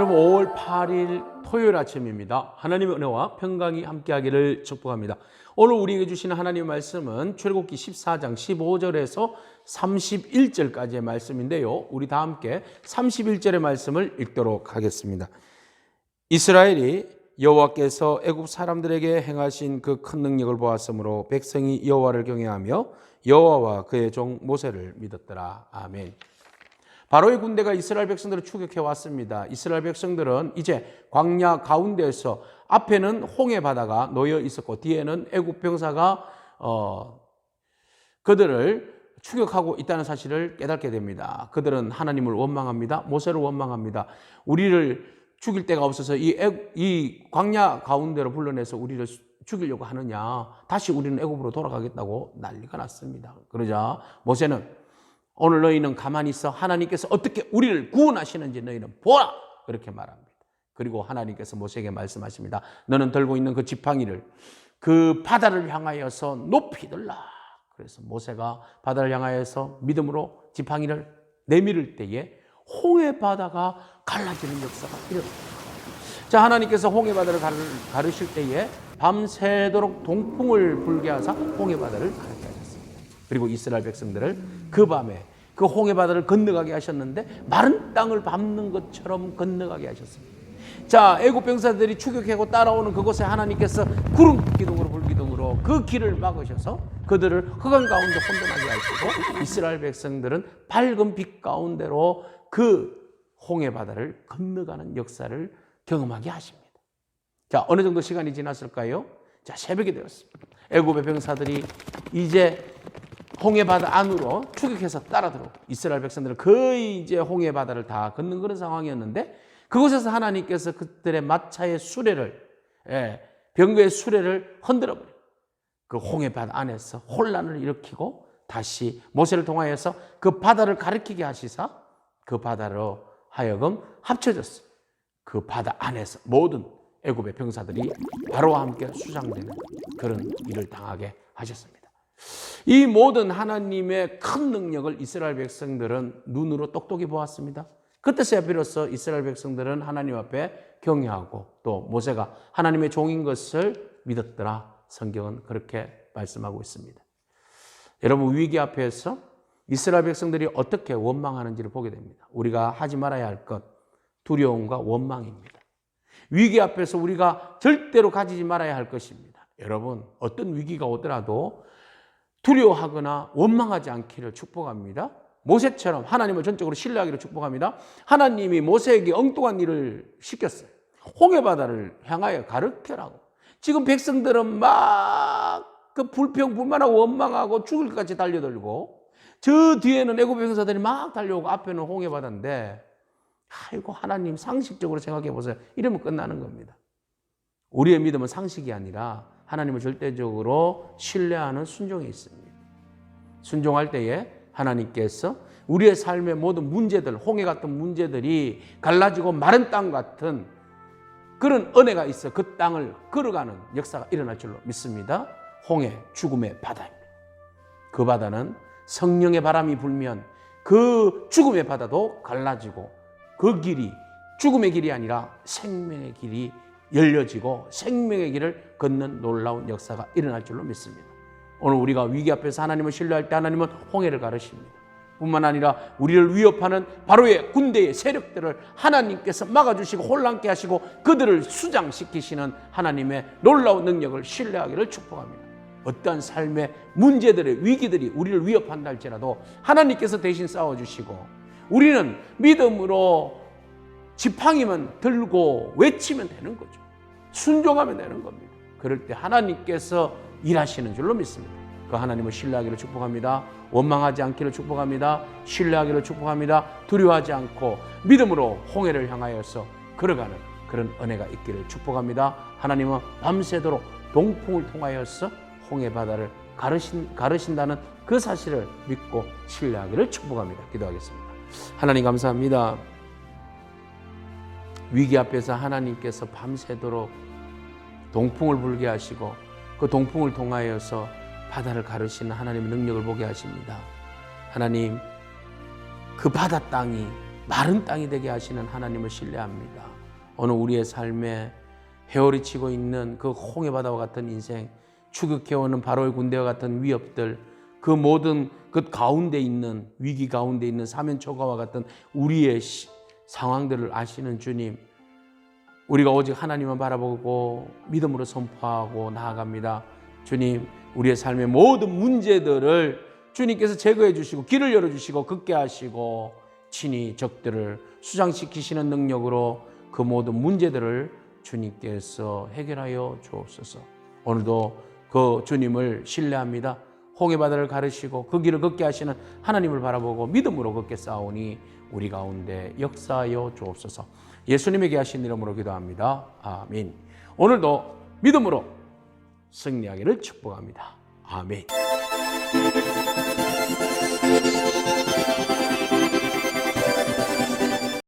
여러분, 5월 8일 토요일 아침입니다. 하나님의 은혜와 평강이 함께하기를 축복합니다. 오늘 우리에게 주시는 하나님의 말씀은 출애굽기 14장 15절에서 31절까지의 말씀인데요. 우리 다 함께 31절의 말씀을 읽도록 하겠습니다. 이스라엘이 여호와께서 애굽 사람들에게 행하신 그 큰 능력을 보았으므로 백성이 여호와를 경외하며 여호와와 그의 종 모세를 믿었더라. 아멘. 바로의 군대가 이스라엘 백성들을 추격해 왔습니다. 이스라엘 백성들은 이제 광야 가운데에서 앞에는 홍해 바다가 놓여 있었고 뒤에는 애굽 병사가 그들을 추격하고 있다는 사실을 깨닫게 됩니다. 그들은 하나님을 원망합니다. 모세를 원망합니다. 우리를 죽일 데가 없어서 이 광야 가운데로 불러내서 우리를 죽이려고 하느냐, 다시 우리는 애굽으로 돌아가겠다고 난리가 났습니다. 그러자 모세는 오늘 너희는 가만히 있어. 하나님께서 어떻게 우리를 구원하시는지 너희는 보라. 그렇게 말합니다. 그리고 하나님께서 모세에게 말씀하십니다. 너는 들고 있는 그 지팡이를 그 바다를 향하여서 높이 들라. 그래서 모세가 바다를 향하여서 믿음으로 지팡이를 내밀을 때에 홍해 바다가 갈라지는 역사가 일어납니다. 자, 하나님께서 홍해 바다를 가르실 때에 밤새도록 동풍을 불게 하사 홍해 바다를 가르게 하셨습니다. 그리고 이스라엘 백성들을 그 밤에 그 홍해 바다를 건너가게 하셨는데 마른 땅을 밟는 것처럼 건너가게 하셨습니다. 자, 애굽 병사들이 추격하고 따라오는 그곳에 하나님께서 구름 기둥으로 불기둥으로 그 길을 막으셔서 그들을 흑암 가운데 혼돈하게 하시고 이스라엘 백성들은 밝은 빛 가운데로 그 홍해 바다를 건너가는 역사를 경험하게 하십니다. 자, 어느 정도 시간이 지났을까요? 자, 새벽이 되었습니다. 애굽의 병사들이 이제 홍해 바다 안으로 추격해서 따라 들어오고 이스라엘 백성들은 거의 이제 홍해 바다를 다 걷는 그런 상황이었는데 그곳에서 하나님께서 그들의 마차의 수레를, 병거의 수레를 흔들어버려요. 그 홍해 바다 안에서 혼란을 일으키고 다시 모세를 통하여서 그 바다를 가리키게 하시사 그 바다로 하여금 합쳐졌어요. 그 바다 안에서 모든 애굽의 병사들이 바로와 함께 수장되는 그런 일을 당하게 하셨습니다. 이 모든 하나님의 큰 능력을 이스라엘 백성들은 눈으로 똑똑히 보았습니다. 그때서야 비로소 이스라엘 백성들은 하나님 앞에 경외하고 또 모세가 하나님의 종인 것을 믿었더라. 성경은 그렇게 말씀하고 있습니다. 여러분, 위기 앞에서 이스라엘 백성들이 어떻게 원망하는지를 보게 됩니다. 우리가 하지 말아야 할 것, 두려움과 원망입니다. 위기 앞에서 우리가 절대로 가지지 말아야 할 것입니다. 여러분, 어떤 위기가 오더라도 두려워하거나 원망하지 않기를 축복합니다. 모세처럼 하나님을 전적으로 신뢰하기를 축복합니다. 하나님이 모세에게 엉뚱한 일을 시켰어요. 홍해 바다를 향하여 가르쳐라고. 지금 백성들은 막 그 불평불만하고 원망하고 죽을 것 같이 달려들고 저 뒤에는 애굽 병사들이 막 달려오고 앞에는 홍해 바다인데, 아이고, 하나님 상식적으로 생각해 보세요. 이러면 끝나는 겁니다. 우리의 믿음은 상식이 아니라 하나님을 절대적으로 신뢰하는 순종이 있습니다. 순종할 때에 하나님께서 우리의 삶의 모든 문제들, 홍해 같은 문제들이 갈라지고 마른 땅 같은 그런 은혜가 있어 그 땅을 걸어가는 역사가 일어날 줄로 믿습니다. 홍해, 죽음의 바다입니다. 그 바다는 성령의 바람이 불면 그 죽음의 바다도 갈라지고 그 길이 죽음의 길이 아니라 생명의 길이 열려지고 생명의 길을 걷는 놀라운 역사가 일어날 줄로 믿습니다. 오늘 우리가 위기 앞에서 하나님을 신뢰할 때 하나님은 홍해를 가르십니다. 뿐만 아니라 우리를 위협하는 바로의 군대의 세력들을 하나님께서 막아주시고 혼란케 하시고 그들을 수장시키시는 하나님의 놀라운 능력을 신뢰하기를 축복합니다. 어떠한 삶의 문제들의 위기들이 우리를 위협한다 할지라도 하나님께서 대신 싸워주시고 우리는 믿음으로 지팡이만 들고 외치면 되는 거죠. 순종하면 되는 겁니다. 그럴 때 하나님께서 일하시는 줄로 믿습니다. 그 하나님을 신뢰하기를 축복합니다. 원망하지 않기를 축복합니다. 신뢰하기를 축복합니다. 두려워하지 않고 믿음으로 홍해를 향하여서 걸어가는 그런 은혜가 있기를 축복합니다. 하나님은 밤새도록 동풍을 통하여서 홍해 바다를 가르신다는 그 사실을 믿고 신뢰하기를 축복합니다. 기도하겠습니다. 하나님 감사합니다. 위기 앞에서 하나님께서 밤새도록 동풍을 불게 하시고 그 동풍을 통하여서 바다를 가르시는 하나님의 능력을 보게 하십니다. 하나님, 그 바다 땅이 마른 땅이 되게 하시는 하나님을 신뢰합니다. 오늘 우리의 삶에 헤어리 치고 있는 그 홍해 바다와 같은 인생, 추격해오는 바로의 군대와 같은 위협들, 그 모든 그 가운데 있는 위기 가운데 있는 사면초가와 같은 우리의 상황들을 아시는 주님, 우리가 오직 하나님만 바라보고 믿음으로 선포하고 나아갑니다. 주님, 우리의 삶의 모든 문제들을 주님께서 제거해 주시고 길을 열어주시고 걷게 하시고 친히 적들을 수장시키시는 능력으로 그 모든 문제들을 주님께서 해결하여 주옵소서. 오늘도 그 주님을 신뢰합니다. 홍해바다를 가르시고 그 길을 걷게 하시는 하나님을 바라보고 믿음으로 걷게 싸우니 우리 가운데 역사하여 주옵소서. 예수님에게 하신 이름으로 기도합니다. 아멘. 오늘도 믿음으로 승리하기를 축복합니다. 아멘.